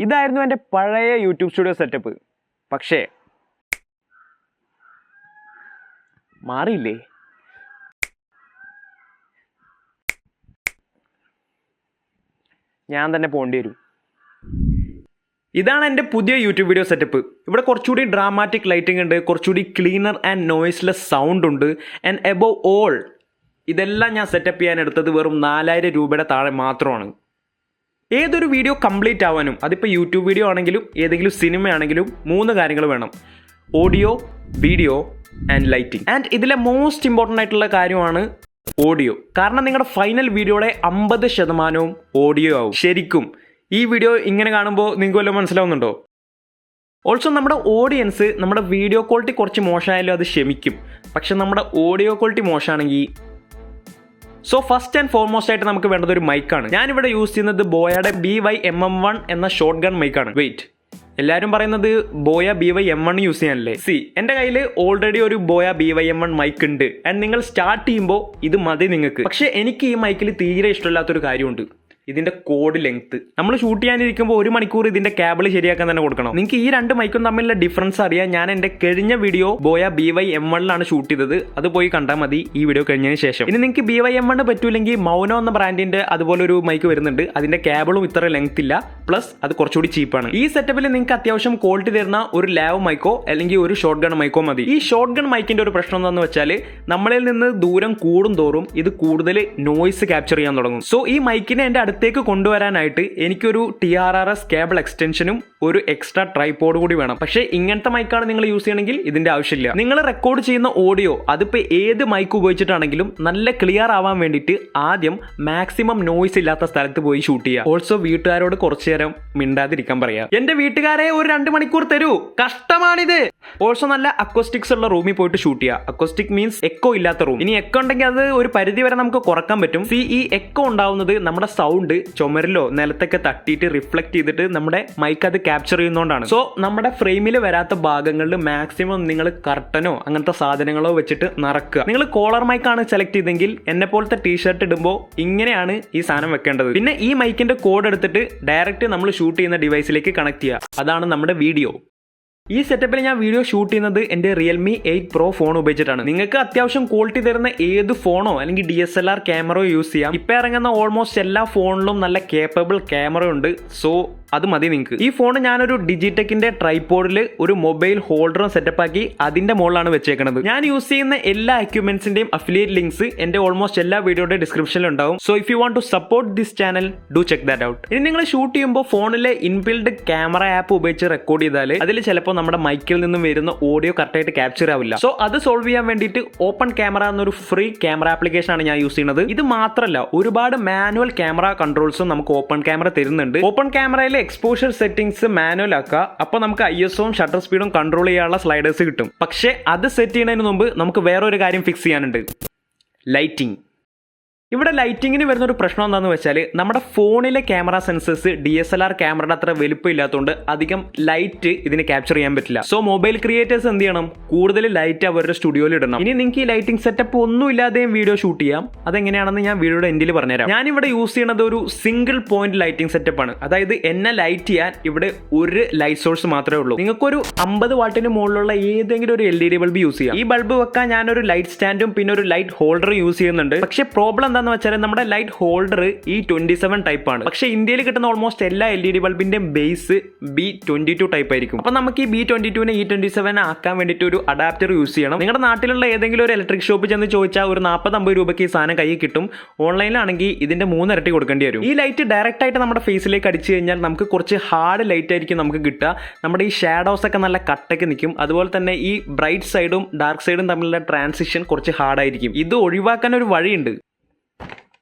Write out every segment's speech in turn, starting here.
ഇതായിരുന്നു എൻ്റെ പഴയ യൂട്യൂബ് സ്റ്റുഡിയോ സെറ്റപ്പ്. പക്ഷേ മാറിയില്ലേ? ഞാൻ തന്നെ പോകേണ്ടി വരും. ഇതാണ് എൻ്റെ പുതിയ യൂട്യൂബ് വീഡിയോ സെറ്റപ്പ്. ഇവിടെ കുറച്ചുകൂടി ഡ്രാമാറ്റിക് ലൈറ്റിംഗ് ഉണ്ട്, കുറച്ചുകൂടി ക്ലീനർ ആൻഡ് നോയ്സ്ലെസ് സൗണ്ട് ഉണ്ട്. ആൻഡ് എബോവ് ഓൾ ഇതെല്ലാം ഞാൻ സെറ്റപ്പ് ചെയ്യാൻ എടുത്തത് വെറും 4000 രൂപയുടെ താഴെ മാത്രമാണ്. ഏതൊരു വീഡിയോ കംപ്ലീറ്റ് ആവാനും, അതിപ്പോൾ യൂട്യൂബ് വീഡിയോ ആണെങ്കിലും ഏതെങ്കിലും സിനിമ ആണെങ്കിലും 3 കാര്യങ്ങൾ വേണം: audio, video and lighting. And ഇതിലെ മോസ്റ്റ് ഇമ്പോർട്ടൻ്റ് ആയിട്ടുള്ള കാര്യമാണ് ഓഡിയോ. കാരണം നിങ്ങളുടെ ഫൈനൽ വീഡിയോയുടെ 50% ഓഡിയോ ആവും. ശരിക്കും ഈ വീഡിയോ ഇങ്ങനെ കാണുമ്പോൾ നിങ്ങൾക്ക് വല്ലതും മനസ്സിലാവുന്നുണ്ടോ? ഓൾസോ നമ്മുടെ ഓഡിയൻസ് നമ്മുടെ വീഡിയോ ക്വാളിറ്റി കുറച്ച് മോശമായാലും അത് ക്ഷമിക്കും. പക്ഷെ നമ്മുടെ ഓഡിയോ ക്വാളിറ്റി മോശമാണെങ്കിൽ സോ ഫസ്റ്റ് ആൻഡ് ഫോർമോസ്റ്റ് ആയിട്ട് നമുക്ക് വേണ്ടത് ഒരു മൈക്കാണ്. ഞാനിവിടെ യൂസ് ചെയ്യുന്നത് ബോയയുടെ BY-MM1 എന്ന ഷോർട്ട് ഗൺ മൈക്കാണ്. വെയിറ്റ്, എല്ലാവരും പറയുന്നത് ബോയ BY-M1 യൂസ് ചെയ്യാനല്ലേ? എൻ്റെ കയ്യിൽ ഓൾറെഡി ഒരു ബോയ BY-M1 മൈക്ക് ഉണ്ട്. ആൻഡ് നിങ്ങൾ സ്റ്റാർട്ട് ചെയ്യുമ്പോൾ ഇത് മതി നിങ്ങൾക്ക്. പക്ഷേ എനിക്ക് ഈ മൈക്കിൽ തീരെ ഇഷ്ടമില്ലാത്തൊരു കാര്യമുണ്ട്: ഇതിന്റെ കോഡ് ലെങ്ത്. നമ്മൾ ഷൂട്ട് ചെയ്യാനിരിക്കുമ്പോൾ 1 മണിക്കൂർ ഇതിന്റെ കേബിൾ ശരിയാക്കാൻ തന്നെ കൊടുക്കണം. നിങ്ങൾക്ക് ഈ 2 മൈക്കും തമ്മിലുള്ള ഡിഫറൻസ് അറിയാൻ ഞാൻ എൻ്റെ കഴിഞ്ഞ വീഡിയോ ബോയ BY-M1 ഷൂട്ട് ചെയ്തത്, അത് പോയി കണ്ടാൽ മതി ഈ വീഡിയോ കഴിഞ്ഞതിന് ശേഷം. ഇനി നിങ്ങൾക്ക് BY-M1 പറ്റൂലെങ്കിൽ മൗനോ എന്ന ബ്രാൻഡിന്റെ അതുപോലെ ഒരു മൈക്ക് വരുന്നുണ്ട്. അതിന്റെ കേബിളും ഇത്ര ലെങ്ത് ഇല്ല, പ്ലസ് അത് കുറച്ചുകൂടി ചീപ്പാണ്. ഈ സെറ്റപ്പിൽ നിങ്ങൾക്ക് അത്യാവശ്യം ക്വാളിറ്റി തരുന്ന ഒരു ലാവ് മൈക്കോ അല്ലെങ്കിൽ ഒരു ഷോർട്ട് ഗൺ മൈക്കോ മതി. ഈ ഷോർട്ട് ഗൺ മൈക്കിന്റെ ഒരു പ്രശ്നം എന്താണെന്ന് വെച്ചാൽ നമ്മളിൽ നിന്ന് ദൂരം കൂടും തോറും ഇത് കൂടുതൽ നോയ്സ് ക്യാപ്ചർ ചെയ്യാൻ തുടങ്ങും. സോ ഈ മൈക്കിനെ എൻ്റെ അടുത്തേക്ക് കൊണ്ടുവരാനായിട്ട് എനിക്കൊരു TRRS കേബിൾ എക്സ്റ്റൻഷനും ഒരു എക്സ്ട്രാ ട്രൈപോഡ് കൂടി വേണം. പക്ഷേ ഇങ്ങനത്തെ മൈക്കാണ് നിങ്ങൾ യൂസ് ചെയ്യണമെങ്കിൽ ഇതിന്റെ ആവശ്യമില്ല. നിങ്ങൾ റെക്കോർഡ് ചെയ്യുന്ന ഓഡിയോ അതിപ്പോൾ ഏത് മൈക്ക് ഉപയോഗിച്ചിട്ടാണെങ്കിലും നല്ല ക്ലിയർ ആവാൻ വേണ്ടിയിട്ട് ആദ്യം മാക്സിമം നോയ്സ് ഇല്ലാത്ത സ്ഥലത്ത് പോയി ഷൂട്ട് ചെയ്യുക. ഓൾസോ വീട്ടുകാരോട് കുറച്ചു നേരം മിണ്ടാതിരിക്കാൻ പറയാം. എന്റെ വീട്ടുകാരെ ഒരു 2 മണിക്കൂർ തരൂ, കഷ്ടമാണിത്. ഓൾസോ നല്ല അക്കോസ്റ്റിക്സ് ഉള്ള റൂമിൽ പോയിട്ട് ഷൂട്ട് ചെയ്യുക. അക്കോസ്റ്റിക് മീൻസ് എക്കോ ഇല്ലാത്ത റൂം. ഇനി എക്കോ ഉണ്ടെങ്കിൽ അത് ഒരു പരിധി വരെ നമുക്ക് കുറക്കാൻ പറ്റും. ഈ എക്കോ ഉണ്ടാവുന്നത് നമ്മുടെ സൗണ്ട് ചുമരിലോ നിലത്തൊക്കെ തട്ടിയിട്ട് റിഫ്ലക്ട് ചെയ്തിട്ട് നമ്മുടെ മൈക്ക് അത് ക്യാപ്ചർ ചെയ്യുന്നതുകൊണ്ടാണ്. സോ നമ്മുടെ ഫ്രെയിമിൽ വരാത്ത ഭാഗങ്ങളിൽ മാക്സിമം നിങ്ങൾ കർട്ടനോ അങ്ങനത്തെ സാധനങ്ങളോ വെച്ചിട്ട് നിറക്കുക. നിങ്ങൾ കോളർ മൈക്കാണ് സെലക്ട് ചെയ്തെങ്കിൽ എന്നെ പോലത്തെ ടീഷർട്ട് ഇടുമ്പോൾ ഇങ്ങനെയാണ് ഈ സാധനം വെക്കേണ്ടത്. പിന്നെ ഈ മൈക്കിന്റെ കോഡ് എടുത്തിട്ട് ഡയറക്റ്റ് നമ്മൾ ഷൂട്ട് ചെയ്യുന്ന ഡിവൈസിലേക്ക് കണക്ട് ചെയ്യുക. അതാണ് നമ്മുടെ വീഡിയോ. ഈ സെറ്റപ്പിൽ ഞാൻ വീഡിയോ ഷൂട്ട് ചെയ്യുന്നത് എൻ്റെ Realme 8 Pro ഫോൺ ഉപയോഗിച്ചിട്ടാണ്. നിങ്ങൾക്ക് അത്യാവശ്യം ക്വാളിറ്റി തരുന്ന ഏത് ഫോണോ അല്ലെങ്കിൽ DSLR ക്യാമറയോ യൂസ് ചെയ്യാം. ഇപ്പം ഇറങ്ങുന്ന ഓൾമോസ്റ്റ് എല്ലാ ഫോണിലും നല്ല കേപ്പബിൾ ക്യാമറ ഉണ്ട്. സോ അത് മതി നിങ്ങൾക്ക്. ഈ ഫോൺ ഞാനൊരു ഡിജിടെക്കിന്റെ ട്രൈപോഡിൽ ഒരു മൊബൈൽ ഹോൾഡറും സെറ്റപ്പ് ആക്കി അതിന്റെ മുകളിലാണ് വെച്ചേക്കുന്നത്. ഞാൻ യൂസ് ചെയ്യുന്ന എല്ലാ എക്യുപ്മെന്റ്സിന്റെയും അഫിലിയേറ്റ് ലിങ്ക്സ് എന്റെ ഓൾമോസ്റ്റ് എല്ലാ വീഡിയോയുടെ ഡിസ്ക്രിപ്ഷനിൽ ഉണ്ടാവും. So if you want to support this channel, do check that out. ഇനി നിങ്ങൾ ഷൂട്ട് ചെയ്യുമ്പോൾ ഫോണിലെ ഇൻബിൽഡ് ക്യാമറ ആപ്പ് ഉപയോഗിച്ച് റെക്കോർഡ് ചെയ്താൽ അതിൽ ചിലപ്പോൾ നമ്മുടെ മൈക്കിൽ നിന്നും വരുന്ന ഓഡിയോ കറക്റ്റായിട്ട് ക്യാപ്ചർ ആവില്ല. സോ അത് സോൾവ് ചെയ്യാൻ വേണ്ടിയിട്ട് ഓപ്പൺ ക്യാമറ എന്നൊരു ഫ്രീ ക്യാമറ ആപ്ലിക്കേഷൻ ആണ് ഞാൻ യൂസ് ചെയ്യുന്നത്. ഇത് മാത്രമല്ല, ഒരുപാട് മാനുവൽ ക്യാമറ കൺട്രോൾസും നമുക്ക് ഓപ്പൺ ക്യാമറ തരുന്നുണ്ട്. ഓപ്പൺ ക്യാമറയിലെ എക്സ്പോഷർ സെറ്റിംഗ്സ് മാനുവൽ ആക്കുക. അപ്പോൾ നമുക്ക് ISOയും ഷട്ടർ സ്പീഡും കൺട്രോൾ ചെയ്യാനുള്ള സ്ലൈഡേഴ്സ് കിട്ടും. പക്ഷേ അത് സെറ്റ് ചെയ്യുന്നതിന് മുമ്പ് നമുക്ക് വേറൊരു കാര്യം ഫിക്സ് ചെയ്യാനുണ്ട്: ലൈറ്റിംഗ്. ഇവിടെ ലൈറ്റിങ്ങിന് വരുന്ന ഒരു പ്രശ്നം എന്താണെന്ന് വെച്ചാൽ നമ്മുടെ ഫോണിലെ ക്യാമറ സെൻസേഴ്സ് DSLR ക്യാമറയുടെ അത്ര വലുപ്പം ഇല്ലാത്തതുകൊണ്ട് അധികം ലൈറ്റ് ഇതിന് ക്യാപ്ചർ ചെയ്യാൻ പറ്റില്ല. സോ മൊബൈൽ ക്രിയേറ്റേഴ്സ് എന്ത് ചെയ്യണം? കൂടുതൽ ലൈറ്റ് അവരുടെ സ്റ്റുഡിയോയിൽ ഇടണം. ഇനി നിങ്ങൾക്ക് ഈ ലൈറ്റിംഗ് സെറ്റപ്പ് ഒന്നും ഇല്ലാതെയും വീഡിയോ ഷൂട്ട് ചെയ്യാം. അതെങ്ങനെയാണെന്ന് ഞാൻ വീഡിയോയുടെ എൻഡിൽ പറഞ്ഞുതരാം. ഞാനിവിടെ യൂസ് ചെയ്യുന്നത് ഒരു സിംഗിൾ പോയിന്റ് ലൈറ്റിംഗ് സെറ്റപ്പ് ആണ്. അതായത് എന്നെ ലൈറ്റ് ചെയ്യാൻ ഇവിടെ ഒരു ലൈറ്റ് സോഴ്സ് മാത്രമേ ഉള്ളൂ. നിങ്ങൾക്കൊരു 50 വാട്ടിന് മുകളിലുള്ള ഏതെങ്കിലും ഒരു LED ബൾബ് യൂസ് ചെയ്യാം. ഈ ബൾബ് വെക്കാൻ ഞാനൊരു ലൈറ്റ് സ്റ്റാൻഡും പിന്നെ ഒരു ലൈറ്റ് ഹോൾഡറും യൂസ് ചെയ്യുന്നുണ്ട്. പക്ഷേ പ്രോബ്ലം എന്താണെന്ന് വെച്ചാൽ നമ്മുടെ ലൈറ്റ് ഹോൾഡർ E27 ടൈപ്പ് ആണ്. പക്ഷേ ഇന്ത്യയിൽ കിട്ടുന്ന ഓൾമോസ്റ്റ് എല്ലാ LED ബൾബിന്റെയും ബേസ് B22 ടൈപ്പ് ആയിരിക്കും. അപ്പൊ നമുക്ക് ഈ B22നെ E27 ആക്കാൻ വേണ്ടിയിട്ട് ഒരു അഡാപ്റ്റർ യൂസ് ചെയ്യണം. നിങ്ങളുടെ നാട്ടിലുള്ള ഏതെങ്കിലും ഒരു ഇലക്ട്രിക് ഷോപ്പിൽ ചെന്ന് ചോദിച്ചാൽ ഒരു 40-50 രൂപയ്ക്ക് ഈ സാധനം കയ്യിൽ കിട്ടും. ഓൺലൈനിലാണെങ്കിൽ ഇതിന്റെ 3 ഇരട്ടി കൊടുക്കേണ്ടി വരും. ഈ ലൈറ്റ് ഡയറക്റ്റ് ആയിട്ട് നമ്മുടെ ഫേസിലേക്ക് അടിച്ചു കഴിഞ്ഞാൽ നമുക്ക് കുറച്ച് ഹാർഡ് ലൈറ്റ് ആയിരിക്കും നമുക്ക് കിട്ടുക. നമ്മുടെ ഈ ഷാഡോസ് ഒക്കെ നല്ല കട്ടൊക്കെ നിൽക്കും. അതുപോലെ തന്നെ ഈ ബ്രൈറ്റ് സൈഡും ഡാർക്ക് സൈഡും തമ്മിലുള്ള ട്രാൻസിഷൻ കുറച്ച് ഹാർഡായിരിക്കും. ഇത് ഒഴിവാക്കാൻ ഒരു വഴിയുണ്ട്.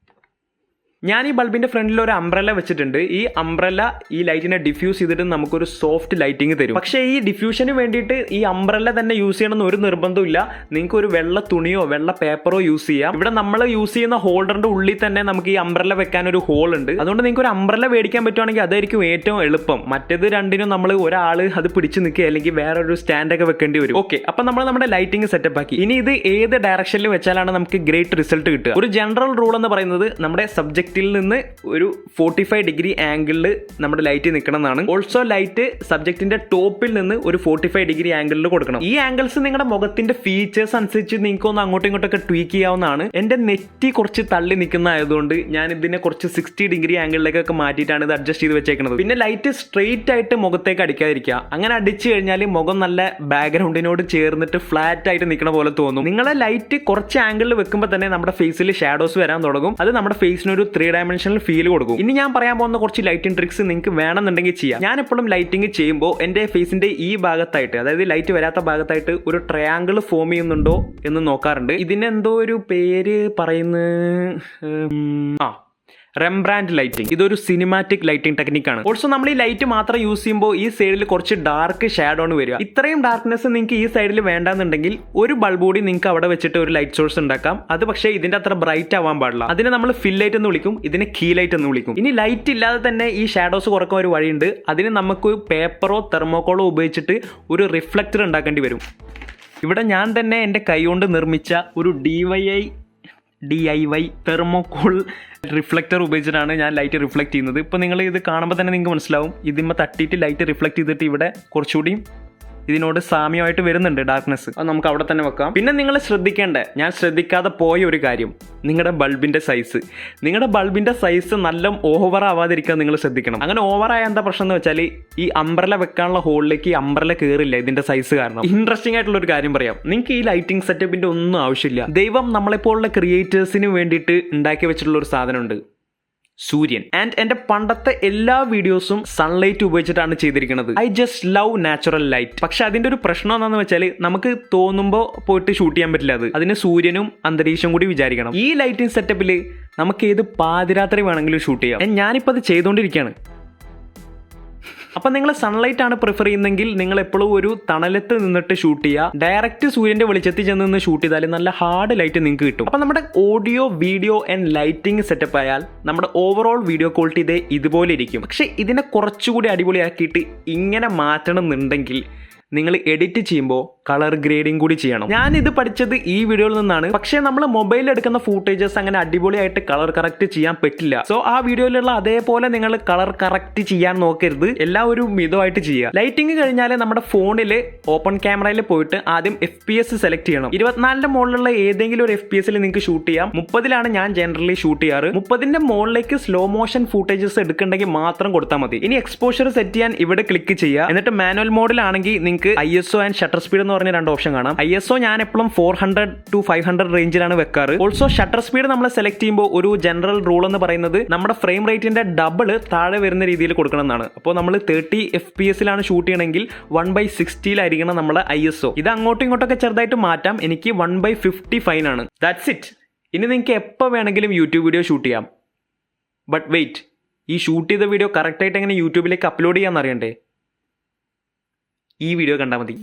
ഞാൻ ഈ ബൾബിന്റെ ഫ്രണ്ടിൽ ഒരു അംബ്രല്ല വെച്ചിട്ടുണ്ട്. ഈ അംബ്രല്ല ഈ ലൈറ്റിനെ ഡിഫ്യൂസ് ചെയ്തിട്ട് നമുക്കൊരു സോഫ്റ്റ് ലൈറ്റിംഗ് തരും. പക്ഷേ ഈ ഡിഫ്യൂഷന് വേണ്ടിയിട്ട് ഈ അംബ്രല്ല തന്നെ യൂസ് ചെയ്യണമെന്ന് ഒരു നിർബന്ധമില്ല. നിങ്ങൾക്ക് ഒരു വെള്ള തുണിയോ വെള്ള പേപ്പറോ യൂസ് ചെയ്യാം. ഇവിടെ നമ്മൾ യൂസ് ചെയ്യുന്ന ഹോൾഡറിന്റെ ഉള്ളിൽ തന്നെ നമുക്ക് ഈ അംബ്രല്ല വെക്കാൻ ഒരു ഹോൾ ഉണ്ട്. അതുകൊണ്ട് നിങ്ങൾക്ക് ഒരു അംബ്രല്ല മേടിക്കാൻ പറ്റുവാണെങ്കിൽ അതായിരിക്കും ഏറ്റവും എളുപ്പം. മറ്റേത് രണ്ടിനും നമ്മൾ ഒരാൾ അത് പിടിച്ച് നിൽക്കുക അല്ലെങ്കിൽ വേറൊരു സ്റ്റാൻഡൊക്കെ വെക്കേണ്ടി വരും. ഓക്കെ, അപ്പൊ നമ്മൾ നമ്മുടെ ലൈറ്റിംഗ് സെറ്റപ്പ് ആക്കി. ഇനി ഇത് ഏത് ഡയറക്ഷനിൽ വെച്ചാലാണ് നമുക്ക് ഗ്രേറ്റ് റിസൾട്ട് കിട്ടുക? ഒരു ജനറൽ റൂൾ എന്ന് പറയുന്നത് നമ്മുടെ സബ്ജക്ട് സബ്ജക്റ്റിൽ നിന്ന് ഒരു 45 ഡിഗ്രി ആംഗിളിൽ നമ്മുടെ ലൈറ്റ് നിൽക്കണം എന്നാണ്. ഓൾസോ ലൈറ്റ് സബ്ജക്റ്റിന്റെ ടോപ്പിൽ നിന്ന് ഒരു 45 ഡിഗ്രി ആംഗിളിൽ കൊടുക്കണം. ഈ ആംഗിൾസ് നിങ്ങളുടെ മുഖത്തിന്റെ ഫീച്ചേഴ്സ് അനുസരിച്ച് നിങ്ങൾക്ക് ഒന്ന് അങ്ങോട്ടും ഇങ്ങോട്ടൊക്കെ ട്വീക്ക് ചെയ്യാവുന്നതാണ്. എന്റെ നെറ്റി കുറച്ച് തള്ളി നിൽക്കുന്ന ആയതുകൊണ്ട് ഞാൻ ഇതിനെ കുറച്ച് 60 ഡിഗ്രി ആംഗിളിലേക്കൊക്കെ മാറ്റിയിട്ടാണ് ഇത് അഡ്ജസ്റ്റ് ചെയ്ത് വെച്ചേക്കുന്നത്. പിന്നെ ലൈറ്റ് സ്ട്രെയിറ്റ് ആയിട്ട് മുഖത്തേക്ക് അടിക്കാതിരിക്കുക. അങ്ങനെ അടിച്ചു കഴിഞ്ഞാൽ മുഖം നല്ല ബാക്ക്ഗ്രൗണ്ടിനോട് ചേർന്നിട്ട് ഫ്ലാറ്റ് ആയിട്ട് നിൽക്കുന്ന പോലെ തോന്നും. നിങ്ങളെ ലൈറ്റ് കുറച്ച് ആംഗിളിൽ വെക്കുമ്പോൾ തന്നെ നമ്മുടെ ഫേസിൽ ഷാഡോസ് വരാൻ തുടങ്ങും. അത് നമ്മുടെ ഫേസിന് ഒരു 3 ഡയമെൻഷണൽ ഫീൽ കൊടുക്കും. ഇനി ഞാൻ പറയാൻ പോകുന്ന കുറച്ച് ലൈറ്റിംഗ് ട്രിക്സ് നിങ്ങൾക്ക് വേണമെന്നുണ്ടെങ്കിൽ ചെയ്യാം. ഞാൻ എപ്പോഴും ലൈറ്റിംഗ് ചെയ്യുമ്പോൾ എൻ്റെ ഫേസിന്റെ ഈ ഭാഗത്തായിട്ട്, അതായത് ലൈറ്റ് വരാത്ത ഭാഗത്തായിട്ട് ഒരു ട്രയാങ്കിൾ ഫോം ചെയ്യുന്നുണ്ടോ എന്ന് നോക്കാറുണ്ട്. ഇതിനെന്തോ ഒരു പേര് റെംബ്രാൻഡ് ലൈറ്റിംഗ്. ഇതൊരു സിനിമാറ്റിക് ലൈറ്റിംഗ് ടെക്നിക്കാണ്. ഓൾസോ നമ്മൾ ഈ ലൈറ്റ് മാത്രം യൂസ് ചെയ്യുമ്പോൾ ഈ സൈഡിൽ കുറച്ച് ഡാർക്ക് ഷാഡോ ആണ് വരിക. ഇത്രയും ഡാർക്ക്നെസ് നിങ്ങൾക്ക് ഈ സൈഡിൽ വേണ്ടെന്നുണ്ടെങ്കിൽ ഒരു ബൾബ് കൂടി നിങ്ങൾക്ക് അവിടെ വെച്ചിട്ട് ഒരു ലൈറ്റ് സോഴ്സ് ഉണ്ടാക്കാം. അത് പക്ഷേ ഇതിന്റെ അത്ര ബ്രൈറ്റ് ആവാൻ പാടില്ല. അതിനെ നമ്മൾ ഫിൽ ലൈറ്റ് എന്ന് വിളിക്കും, ഇതിനെ കീ ലൈറ്റ് എന്ന് വിളിക്കും. ഇനി ലൈറ്റ് ഇല്ലാതെ തന്നെ ഈ ഷാഡോസ് കുറക്കാൻ ഒരു വഴിയുണ്ട്. അതിന് നമുക്ക് പേപ്പറോ തെർമോക്കോളോ ഉപയോഗിച്ചിട്ട് ഒരു റിഫ്ലക്ടർ ഉണ്ടാക്കേണ്ടി വരും. ഇവിടെ ഞാൻ തന്നെ എൻ്റെ കൈ കൊണ്ട് നിർമ്മിച്ച ഒരു DIY തെർമോക്കോൾ റിഫ്ലക്ടർ ഉപയോഗിച്ചിട്ടാണ് ഞാൻ ലൈറ്റ് റിഫ്ലക്ട് ചെയ്യുന്നത്. ഇപ്പോൾ നിങ്ങൾ ഇത് കാണുമ്പോൾ തന്നെ നിങ്ങൾക്ക് മനസ്സിലാവും. ഇതിന്മേൽ തട്ടിയിട്ട് ലൈറ്റ് റിഫ്ലക്ട് ചെയ്തിട്ട് ഇവിടെ കുറച്ചുകൂടി ഇതിനോട് സാമ്യമായിട്ട് വരുന്നുണ്ട് ഡാർക്ക്നെസ്. അത് നമുക്ക് അവിടെ തന്നെ വെക്കാം. പിന്നെ നിങ്ങൾ ശ്രദ്ധിക്കേണ്ട, ഞാൻ ശ്രദ്ധിക്കാതെ പോയ ഒരു കാര്യം, നിങ്ങളുടെ ബൾബിന്റെ സൈസ്. നിങ്ങളുടെ ബൾബിന്റെ സൈസ് നല്ല ഓവർ ആവാതിരിക്കാൻ നിങ്ങൾ ശ്രദ്ധിക്കണം. അങ്ങനെ ഓവറായ എന്താ പ്രശ്നം എന്ന് വെച്ചാൽ ഈ അംബ്രല വെക്കാനുള്ള ഹോളിലേക്ക് അംബ്രല കയറില്ല ഇതിന്റെ സൈസ് കാരണം. ഇൻട്രസ്റ്റിംഗ് ആയിട്ടുള്ള ഒരു കാര്യം പറയാം. നിങ്ങൾക്ക് ഈ ലൈറ്റിംഗ് സെറ്റപ്പിന്റെ ഒന്നും ആവശ്യമില്ല. ദൈവം നമ്മളെപ്പോലുള്ള ക്രിയേറ്റേഴ്സിന് വേണ്ടിയിട്ട് ഉണ്ടാക്കി വെച്ചിട്ടുള്ള ഒരു സാധനമുണ്ട്, സൂര്യൻ. ആൻഡ് എൻ്റെ പണ്ടത്തെ എല്ലാ വീഡിയോസും സൺലൈറ്റ് ഉപയോഗിച്ചിട്ടാണ് ചെയ്തിരിക്കുന്നത്. I just love natural light. പക്ഷെ അതിന്റെ ഒരു പ്രശ്നം എന്താണെന്ന് വെച്ചാൽ നമുക്ക് തോന്നുമ്പോൾ പോയിട്ട് ഷൂട്ട് ചെയ്യാൻ പറ്റില്ല. അതിന് സൂര്യനും അന്തരീക്ഷവും കൂടി വിചാരിക്കണം. ഈ ലൈറ്റിംഗ് സെറ്റപ്പിൽ നമുക്ക് ഏത് പാതിരാത്രി വേണമെങ്കിലും ഷൂട്ട് ചെയ്യാം. ഞാനിപ്പോൾ അത് ചെയ്തുകൊണ്ടിരിക്കുകയാണ്. അപ്പം നിങ്ങൾ സൺലൈറ്റ് ആണ് പ്രിഫർ ചെയ്യുന്നെങ്കിൽ നിങ്ങൾ എപ്പോഴും ഒരു തണലത്ത് നിന്നിട്ട് ഷൂട്ട് ചെയ്യുക. ഡയറക്റ്റ് സൂര്യന്റെ വെളിച്ചത്തിൽ ചെന്ന് നിന്ന് ഷൂട്ട് ചെയ്താൽ നല്ല ഹാർഡ് ലൈറ്റ് നിങ്ങൾക്ക് കിട്ടും. അപ്പം നമ്മുടെ audio, video and lighting setup ആയാൽ നമ്മുടെ ഓവറോൾ വീഡിയോ ക്വാളിറ്റി ഇതുപോലെ ഇരിക്കും. പക്ഷെ ഇതിനെ കുറച്ചുകൂടി അടിപൊളിയാക്കിയിട്ട് ഇങ്ങനെ മാറ്റണം എന്നുണ്ടെങ്കിൽ നിങ്ങൾ എഡിറ്റ് ചെയ്യുമ്പോൾ കളർ ഗ്രേഡിങ് കൂടി ചെയ്യണം. ഞാൻ ഇത് പഠിച്ചത് ഈ വീഡിയോയിൽ നിന്നാണ്. പക്ഷേ നമ്മൾ മൊബൈലിൽ എടുക്കുന്ന ഫൂട്ടേജസ് അങ്ങനെ അടിപൊളിയായിട്ട് കളർ കറക്റ്റ് ചെയ്യാൻ പറ്റില്ല. സോ ആ വീഡിയോയിലുള്ള അതേപോലെ നിങ്ങൾ കളർ കറക്റ്റ് ചെയ്യാൻ നോക്കരുത്. എല്ലാം ഒരു മിതമായിട്ട് ചെയ്യുക. ലൈറ്റിംഗ് കഴിഞ്ഞാൽ നമ്മുടെ ഫോണിൽ ഓപ്പൺ ക്യാമറയിൽ പോയിട്ട് ആദ്യം FPS സെലക്ട് ചെയ്യണം. 24ന്റെ മുകളിലുള്ള ഏതെങ്കിലും ഒരു FPS നിങ്ങൾക്ക് ഷൂട്ട് ചെയ്യാം. 30ലാണ് ഞാൻ ജനറലി ഷൂട്ട് ചെയ്യാറ്. 30ന്റെ മുകളിലേക്ക് സ്ലോ മോഷൻ ഫൂട്ടേജസ് എടുക്കണമെങ്കിൽ മാത്രം കൊടുത്താൽ മതി. ഇനി എക്സ്പോഷർ സെറ്റ് ചെയ്യാൻ ഇവിടെ ക്ലിക്ക് ചെയ്യുക. എന്നിട്ട് മാനുവൽ മോഡിലാണെങ്കിൽ നിങ്ങൾക്ക് ISO ആൻഡ് ഷട്ടർ സ്പീഡ് എന്ന് പറഞ്ഞ 2 ഓപ്ഷൻ കാണാം. ISO ഞാൻ എപ്പോഴും 400 to 500 റേഞ്ചിലാണ് വെക്കാറ്. ഓൾസോ ഷട്ടർ സ്പീഡ് നമ്മൾ സെലക്ട് ചെയ്യുമ്പോൾ ഒരു ജനറൽ റൂൾ എന്ന് പറയുന്നത് നമ്മുടെ ഫ്രെയിം റേറ്റിന്റെ ഡബിൾ താഴെ വരുന്ന രീതിയിൽ കൊടുക്കണം എന്നാണ്. അപ്പോൾ നമ്മൾ 30 FPS ഷൂട്ട് ചെയ്യണമെങ്കിൽ 1/60 നമ്മുടെ ISO. ഇത് അങ്ങോട്ടും ഇങ്ങോട്ടൊക്കെ ചെറുതായിട്ട് മാറ്റാം. എനിക്ക് 1/50 ഫൈൻ ആണ്. That's it. ഇനി നിങ്ങൾക്ക് എപ്പോൾ വേണമെങ്കിലും യൂട്യൂബ് വീഡിയോ ഷൂട്ട് ചെയ്യാം. ബട്ട് വെയിറ്റ്, ഈ ഷൂട്ട് ചെയ്ത വീഡിയോ കറക്റ്റായിട്ട് എങ്ങനെ യൂട്യൂബിലേക്ക് അപ്ലോഡ് ചെയ്യാന്ന് അറിയണ്ടേ? ഈ വീഡിയോ കണ്ടാൽ മതി.